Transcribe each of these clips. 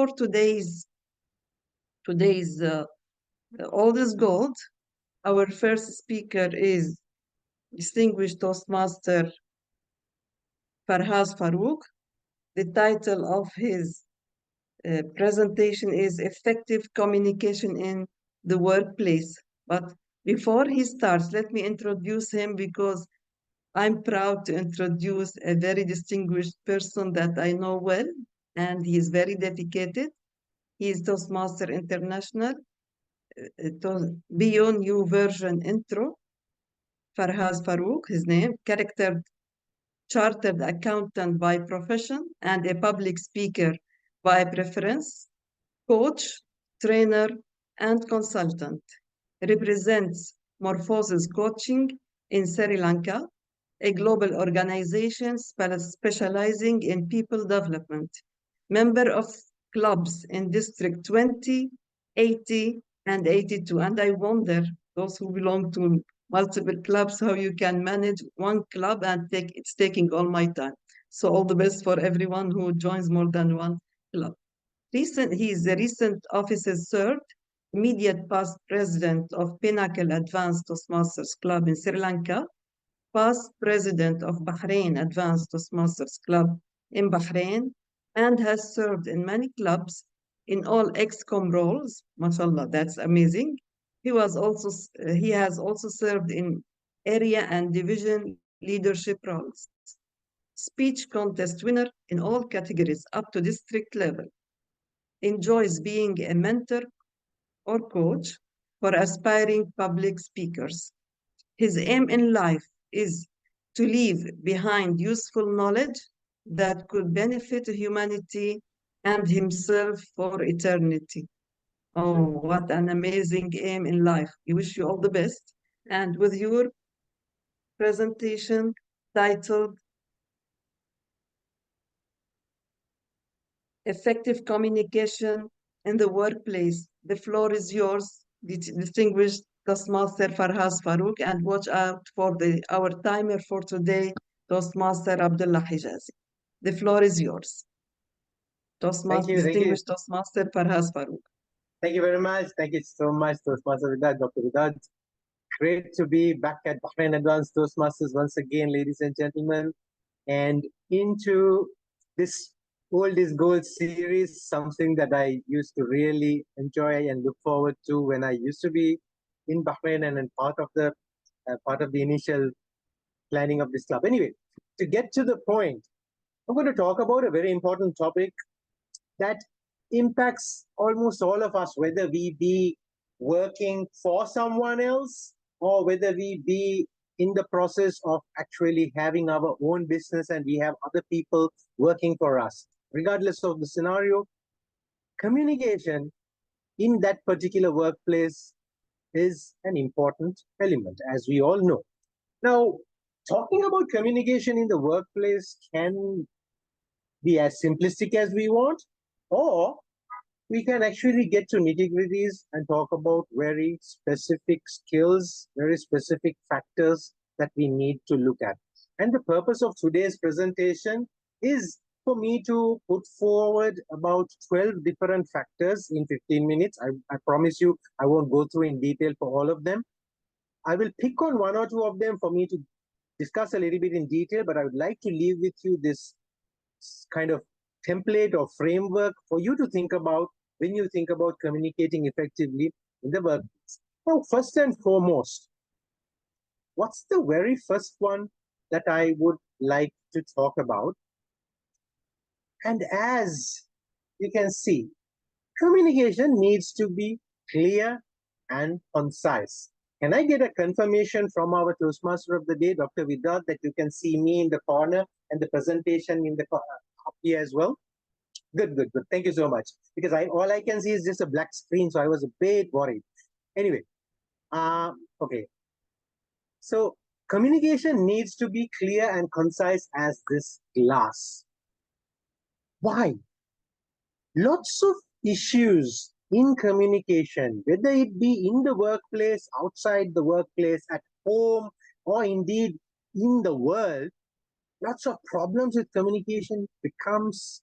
For today's oldest gold, our first speaker is distinguished Toastmaster Farhaz Farouk. The title of his presentation is Effective Communication in the Workplace. But before he starts, let me introduce him because I'm proud to introduce a very distinguished person that I know well, and he is very dedicated. He is Toastmaster International, Beyond New Version Intro, Farhaz Farouk, his name, chartered accountant by profession and a public speaker by preference, coach, trainer, and consultant. Represents Morphosis Coaching in Sri Lanka, a global organization specializing in people development. Member of clubs in District 20, 80, and 82. And I wonder, those who belong to multiple clubs, how you can manage one club and it's taking all my time. So all the best for everyone who joins more than one club. He is the recent offices served, immediate past president of Pinnacle Advanced Toastmasters Club in Sri Lanka, past president of Bahrain Advanced Toastmasters Club in Bahrain, and has served in many clubs in all ExCom roles. MashaAllah, that's amazing. He has also served in area and division leadership roles. Speech contest winner in all categories up to district level. Enjoys being a mentor or coach for aspiring public speakers. His aim in life is to leave behind useful knowledge that could benefit humanity and himself for eternity. Oh, what an amazing aim in life. We wish you all the best. And with your presentation titled Effective Communication in the Workplace, the floor is yours, distinguished Toastmaster Farhaz Farouk, and watch out for our timer for today, Toastmaster Abdullah Hijazi. The floor is yours. Distinguished Toastmaster Farhaz Farouk. Thank you very much. Thank you so much, Toastmaster Vidad, Dr. Vidad. Great to be back at Bahrain Advanced Toastmasters once again, ladies and gentlemen, and into this Old is Gold series, something that I used to really enjoy and look forward to when I used to be in Bahrain and part of the initial planning of this club. Anyway, to get to the point, I'm going to talk about a very important topic that impacts almost all of us, whether we be working for someone else or whether we be in the process of actually having our own business and we have other people working for us. Regardless of the scenario, communication in that particular workplace is an important element, as we all know. Now, talking about communication in the workplace can be as simplistic as we want, or we can actually get to nitty-gritties and talk about very specific skills, very specific factors that we need to look at. And the purpose of today's presentation is for me to put forward about 12 different factors in 15 minutes. I promise you, I won't go through in detail for all of them. I will pick on one or two of them for me to discuss a little bit in detail, but I would like to leave with you this kind of template or framework for you to think about when you think about communicating effectively in the workplace. Now, first and foremost, what's the very first one that I would like to talk about? And as you can see, communication needs to be clear and concise. Can I get a confirmation from our Toastmaster of the day, Dr. Vidad, that you can see me in the corner and the presentation in the up here as well? Good, good, good. Thank you so much. Because all I can see is just a black screen, so I was a bit worried. Anyway, okay. So communication needs to be clear and concise as this glass. Why? Lots of issues in communication, whether it be in the workplace, outside the workplace, at home, or indeed in the world, lots of problems with communication comes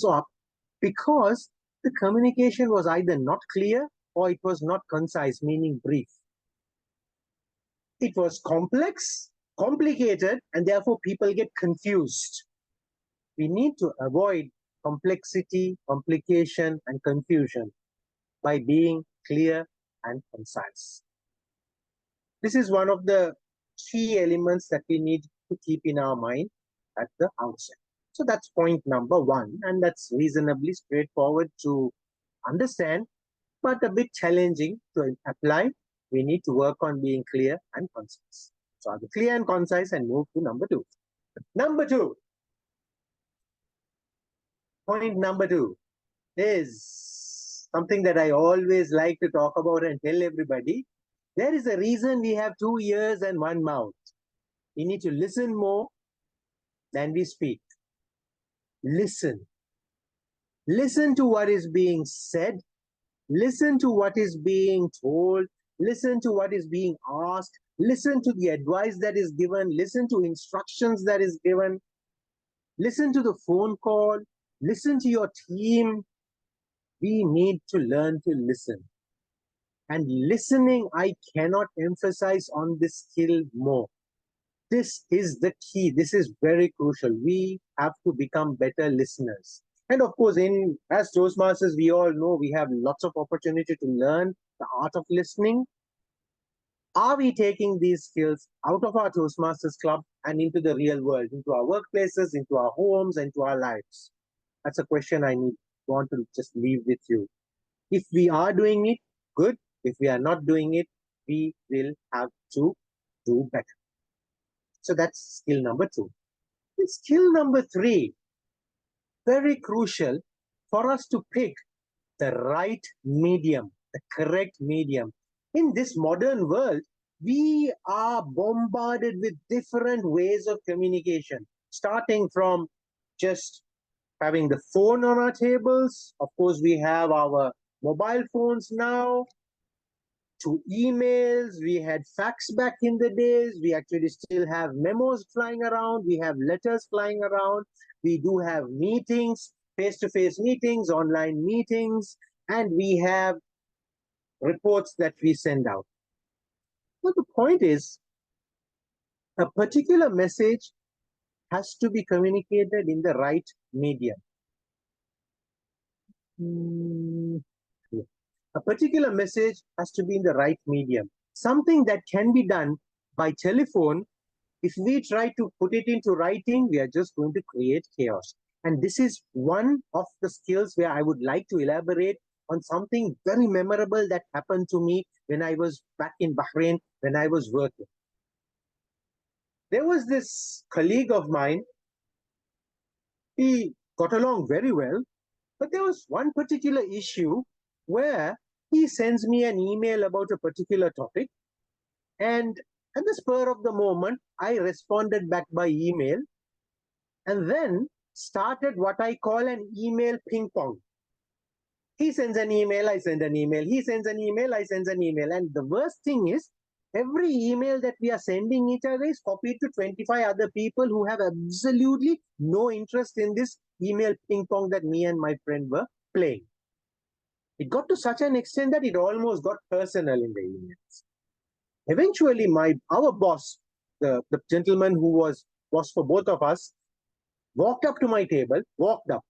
up because the communication was either not clear or it was not concise, meaning brief. It was complex, complicated, and therefore people get confused. We need to avoid complexity, complication, and confusion by being clear and concise. This is one of the key elements that we need to keep in our mind at the outset. So that's point number one, and that's reasonably straightforward to understand, but a bit challenging to apply. We need to work on being clear and concise. So I'll be clear and concise and move to number two. Number two, point number two is something that I always like to talk about and tell everybody. There is a reason we have 2 ears and 1 mouth. We need to listen more than we speak. Listen. Listen to what is being said. Listen to what is being told. Listen to what is being asked. Listen to the advice that is given. Listen to instructions that is given. Listen to the phone call. Listen to your team. We need to learn to listen. And listening, I cannot emphasize on this skill more. This is the key. This is very crucial. We have to become better listeners. And of course, as Toastmasters, we all know we have lots of opportunity to learn the art of listening. Are we taking these skills out of our Toastmasters club and into the real world, into our workplaces, into our homes, into our lives? That's a question I want to just leave with you. If we are doing it, good. If we are not doing it, we will have to do better. So that's skill number two. And skill number three, very crucial for us to pick the right medium, the correct medium. In this modern world, we are bombarded with different ways of communication, starting from just having the phone on our tables. Of course, we have our mobile phones now, to emails. We had fax back in the days. We actually still have memos flying around. We have letters flying around. We do have meetings, face-to-face meetings, online meetings, and we have reports that we send out. But the point is, a particular message has to be communicated in the right medium. A particular message has to be in the right medium. Something that can be done by telephone, if we try to put it into writing, we are just going to create chaos. And this is one of the skills where I would like to elaborate on something very memorable that happened to me when I was back in Bahrain, when I was working. There was this colleague of mine. We got along very well, but there was one particular issue where he sends me an email about a particular topic, and at the spur of the moment, I responded back by email, and then started what I call an email ping pong. He sends an email, I send an email. He sends an email, I send an email. And the worst thing is, every email that we are sending each other is copied to 25 other people who have absolutely no interest in this email ping pong that me and my friend were playing. It got to such an extent that it almost got personal in the emails. Eventually, our boss, the gentleman who was boss for both of us, walked up to my table,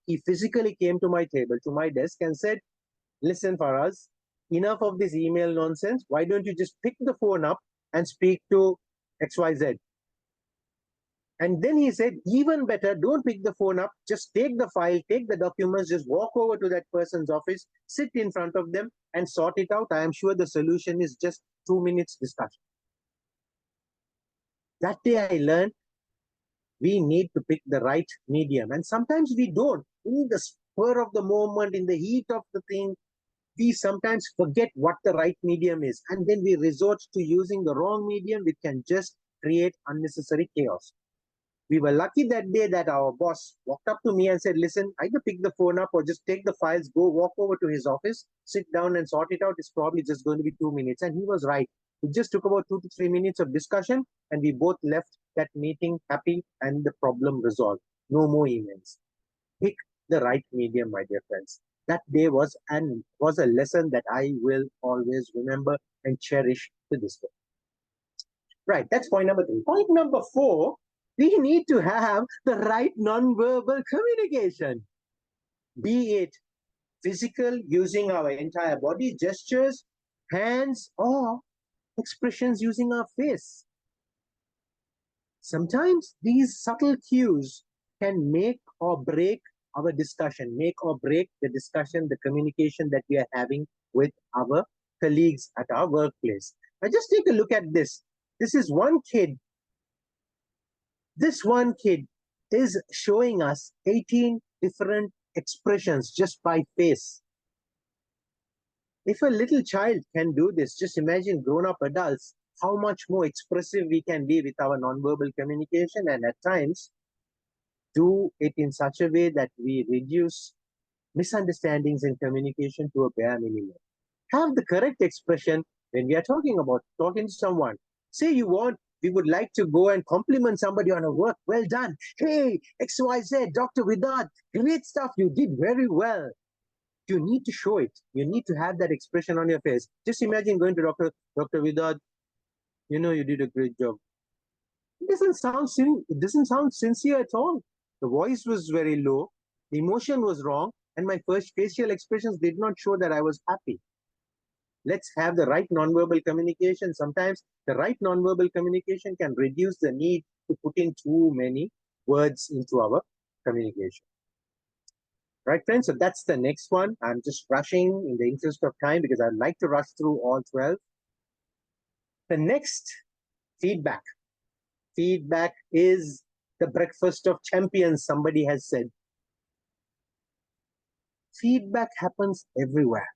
He physically came to my table, to my desk, and said, "Listen, Farhaz, enough of this email nonsense. Why don't you just pick the phone up and speak to XYZ?" And then he said, even better, don't pick the phone up. Just take the file, take the documents, just walk over to that person's office, sit in front of them and sort it out. I am sure the solution is just 2 minutes discussion. That day I learned we need to pick the right medium. And sometimes we don't. In the spur of the moment, in the heat of the thing, we sometimes forget what the right medium is. And then we resort to using the wrong medium, which can just create unnecessary chaos. We were lucky that day that our boss walked up to me and said, "Listen, either pick the phone up or just take the files, go walk over to his office, sit down and sort it out. It's probably just going to be 2 minutes." And he was right. It just took about 2 to 3 minutes of discussion, and we both left that meeting happy and the problem resolved. No more emails. Pick the right medium, my dear friends. That day was a lesson that I will always remember and cherish to this day. Right, that's point number 3. Point number 4, we need to have the right non-verbal communication, be it physical, using our entire body, gestures, hands, or expressions using our face. Sometimes these subtle cues can make or break our discussion, make or break the discussion, the communication that we are having with our colleagues at our workplace. Now just take a look at this. This is one kid. This one kid is showing us 18 different expressions just by face. If a little child can do this, just imagine grown-up adults, how much more expressive we can be with our nonverbal communication, and at times do it in such a way that we reduce misunderstandings in communication to a bare minimum. Have the correct expression when we are talking to someone. Say we would like to go and compliment somebody on a work. Well done. Hey, XYZ, Dr. Vidad, great stuff. You did very well. You need to show it. You need to have that expression on your face. Just imagine going to Dr. Vidad, you did a great job. It doesn't sound sincere at all. The voice was very low. The emotion was wrong. And my first facial expressions did not show that I was happy. Let's have the right nonverbal communication. Sometimes the right nonverbal communication can reduce the need to put in too many words into our communication. Right, friends? So that's the next one. I'm just rushing in the interest of time because I'd like to rush through all 12. The next, feedback. Feedback is the breakfast of champions, somebody has said. Feedback happens everywhere,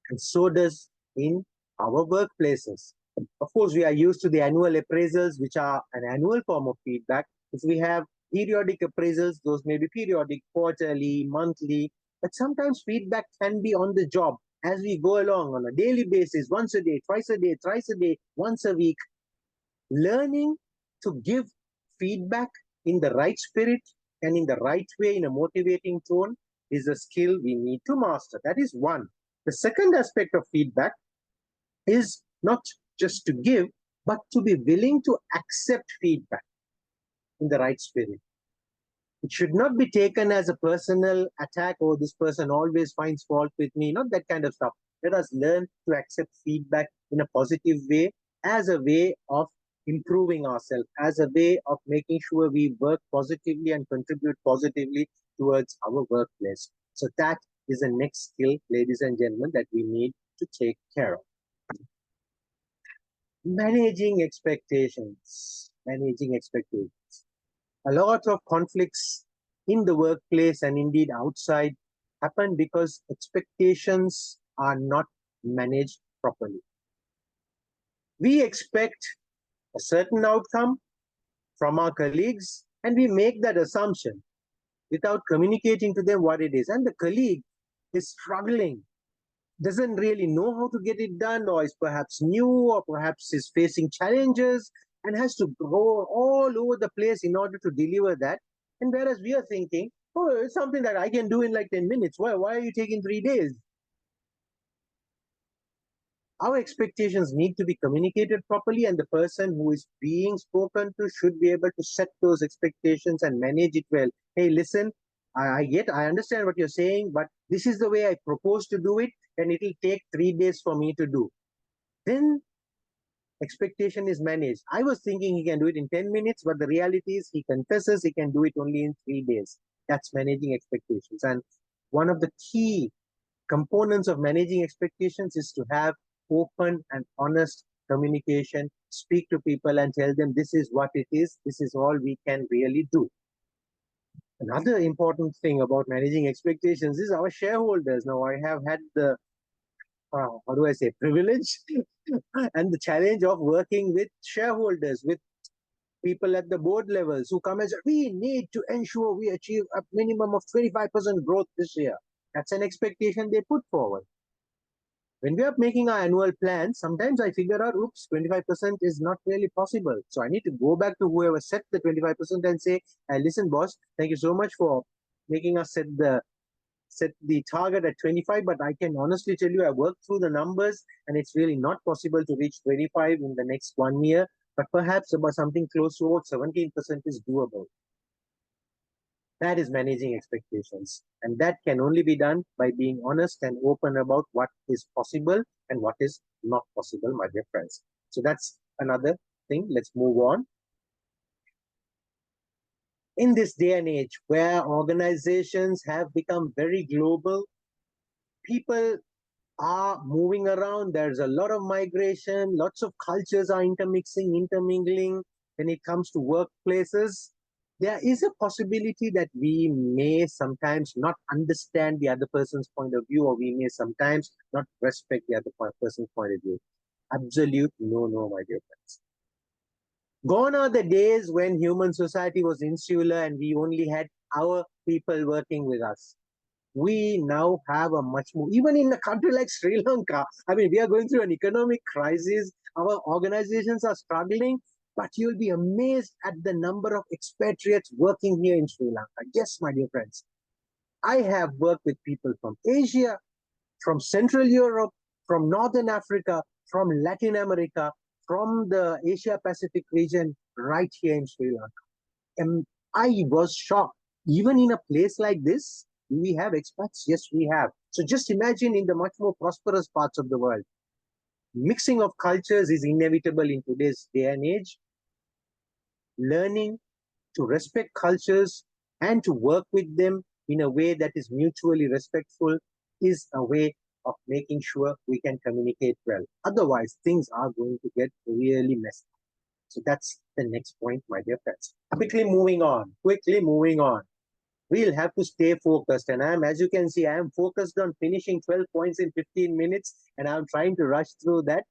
and so does in our workplaces. Of course, we are used to the annual appraisals, which are an annual form of feedback. If we have periodic appraisals, those may be periodic, quarterly, monthly, but sometimes feedback can be on the job as we go along on a daily basis, once a day, twice a day, thrice a day, once a week. Learning to give feedback in the right spirit and in the right way, in a motivating tone, is a skill we need to master. That is one. The second aspect of feedback is not just to give, but to be willing to accept feedback in the right spirit. It should not be taken as a personal attack, or this person always finds fault with me, not that kind of stuff. Let us learn to accept feedback in a positive way, as a way of improving ourselves, as a way of making sure we work positively and contribute positively towards our workplace. So that is the next skill, ladies and gentlemen, that we need to take care of. Managing expectations. Managing expectations. A lot of conflicts in the workplace and indeed outside happen because expectations are not managed properly. We expect a certain outcome from our colleagues, and we make that assumption without communicating to them what it is. And the colleague is struggling, doesn't really know how to get it done, or is perhaps new, or perhaps is facing challenges and has to go all over the place in order to deliver that. And whereas we are thinking, oh, it's something that I can do in like 10 minutes. Why are you taking 3 days? Our expectations need to be communicated properly, and the person who is being spoken to should be able to set those expectations and manage it well. Hey, listen, I understand what you're saying, but this is the way I propose to do it, and it will take 3 days for me to do. Then expectation is managed. I was thinking he can do it in 10 minutes, but the reality is he confesses he can do it only in 3 days. That's managing expectations. And one of the key components of managing expectations is to have open and honest communication, speak to people and tell them this is what it is, this is all we can really do. Another important thing about managing expectations is our shareholders. Now, I have had the, privilege and the challenge of working with shareholders, with people at the board levels who come and say, we need to ensure we achieve a minimum of 25% growth this year. That's an expectation they put forward. When we are making our annual plan, sometimes I figure out, oops, 25% is not really possible. So I need to go back to whoever set the 25% and say, listen, boss, thank you so much for making us set the set the target at 25, but I can honestly tell you I worked through the numbers and it's really not possible to reach 25 in the next 1 year, but perhaps about something close to about 17% is doable. That is managing expectations. And that can only be done by being honest and open about what is possible and what is not possible, my dear friends. So that's another thing. Let's move on. In this day and age where organizations have become very global, people are moving around. There's a lot of migration, lots of cultures are intermingling when it comes to workplaces. There is a possibility that we may sometimes not understand the other person's point of view, or we may sometimes not respect the other person's point of view. Absolute no, my dear friends. Gone are the days when human society was insular and we only had our people working with us. We now have a much more, even in a country like Sri Lanka, I mean, we are going through an economic crisis. Our organizations are struggling, but you'll be amazed at the number of expatriates working here in Sri Lanka. Yes, my dear friends. I have worked with people from Asia, from Central Europe, from Northern Africa, from Latin America, from the Asia Pacific region, right here in Sri Lanka. And I was shocked. Even in a place like this, do we have expats? Yes, we have. So just imagine in the much more prosperous parts of the world. Mixing of cultures is inevitable in today's day and age. Learning to respect cultures and to work with them in a way that is mutually respectful is a way of making sure we can communicate well. Otherwise, things are going to get really messed up. So that's the next point, my dear friends. Quickly moving on. We'll have to stay focused. And as you can see, I am focused on finishing 12 points in 15 minutes, and I'm trying to rush through that.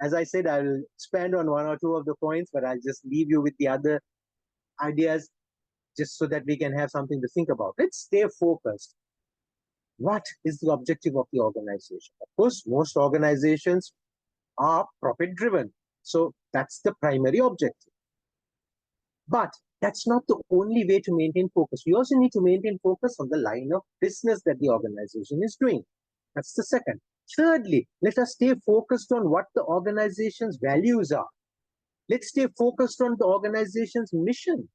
As I said, I'll expand on one or two of the points, but I'll just leave you with the other ideas just so that we can have something to think about. Let's stay focused. What is the objective of the organization? Of course, most organizations are profit driven. So that's the primary objective. But that's not the only way to maintain focus. You also need to maintain focus on the line of business that the organization is doing. That's the second. Thirdly, let us stay focused on what the organization's values are. Let's stay focused on the organization's mission.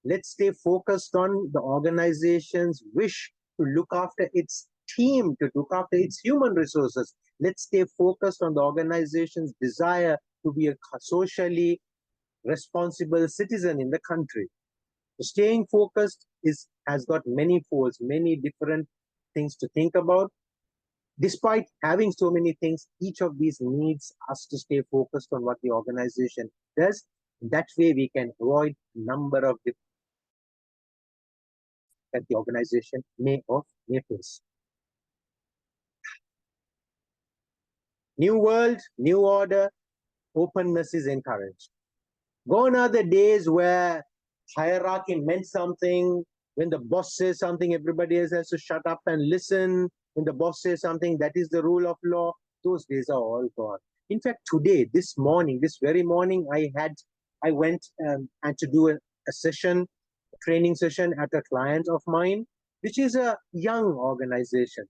Let's stay focused on the organization's wish to look after its team, to look after its human resources. Let's stay focused on the organization's desire to be a socially responsible citizen in the country. So staying focused has got many folds, many different things to think about. Despite having so many things, each of these needs us to stay focused on what the organization does. That way we can avoid a number of different that the organization may face. New world, new order, openness is encouraged. Gone are the days where hierarchy meant something. When the boss says something, everybody else has to shut up and listen. When the boss says something, that is the rule of law. Those days are all gone. In fact, today, this very morning, I went and to do a training session at a client of mine, which is a young organization.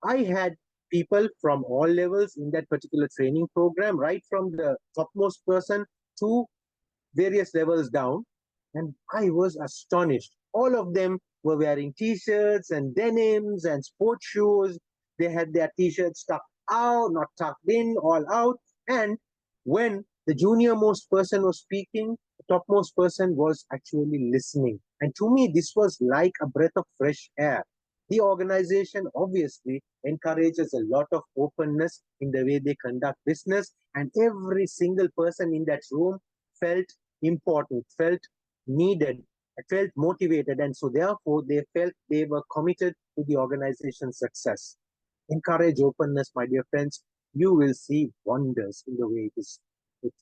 I had people from all levels in that particular training program, right from the topmost person to various levels down. And I was astonished. All of them were wearing t-shirts and denims and sports shoes. They had their t-shirts tucked out, not tucked in, all out. And when the junior most person was speaking, the topmost person was actually listening. And to me, this was like a breath of fresh air. The organization obviously encourages a lot of openness in the way they conduct business, and every single person in that room felt important, felt needed, felt motivated, and so therefore they felt they were committed to the organization's success. Encourage openness, my dear friends. You will see wonders in the way it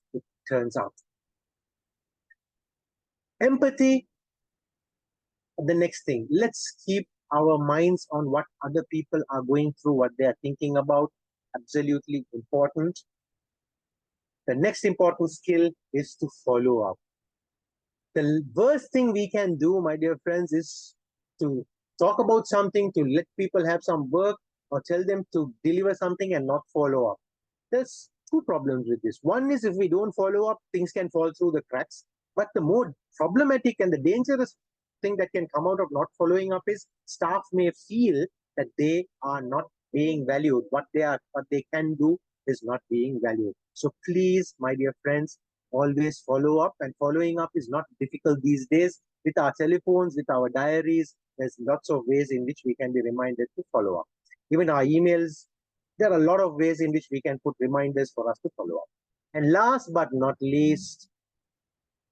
turns out. Empathy, the next thing. Let's keep our minds on what other people are going through, what they are thinking about. Absolutely important. The next important skill is to follow up. The worst thing we can do, my dear friends, is to talk about something to let people have some work, or tell them to deliver something and not follow up. There's two problems with this. One is if we don't follow up, things can fall through the cracks. But the more problematic and the dangerous thing that can come out of not following up is staff may feel that they are not being valued. What they can do is not being valued. So please, my dear friends, always follow up. And following up is not difficult these days. With our telephones, with our diaries, there's lots of ways in which we can be reminded to follow up. Even our emails, there are a lot of ways in which we can put reminders for us to follow up. And last but not least,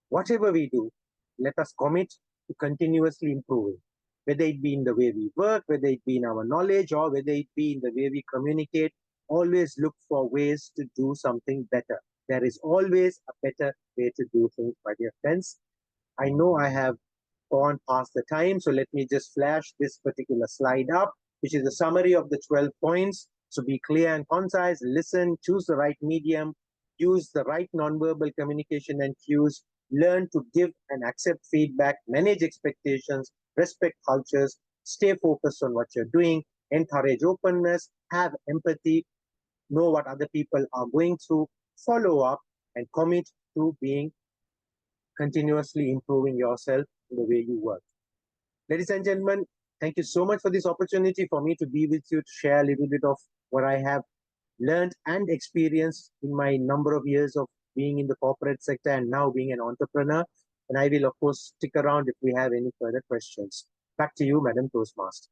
whatever we do, let us commit to continuously improving, whether it be in the way we work, whether it be in our knowledge, or whether it be in the way we communicate. Always look for ways to do something better. There is always a better way to do things, my dear friends. I know I have gone past the time, so let me just flash this particular slide up, which is a summary of the 12 points. So be clear and concise, listen, choose the right medium, use the right nonverbal communication and cues, learn to give and accept feedback, manage expectations, respect cultures, stay focused on what you're doing, encourage openness, have empathy, know what other people are going through, follow up, and commit to being continuously improving yourself in the way you work. Ladies and gentlemen, thank you so much for this opportunity for me to be with you, to share a little bit of what I have learned and experienced in my number of years of being in the corporate sector and now being an entrepreneur. And I will, of course, stick around if we have any further questions. Back to you, Madam Toastmaster.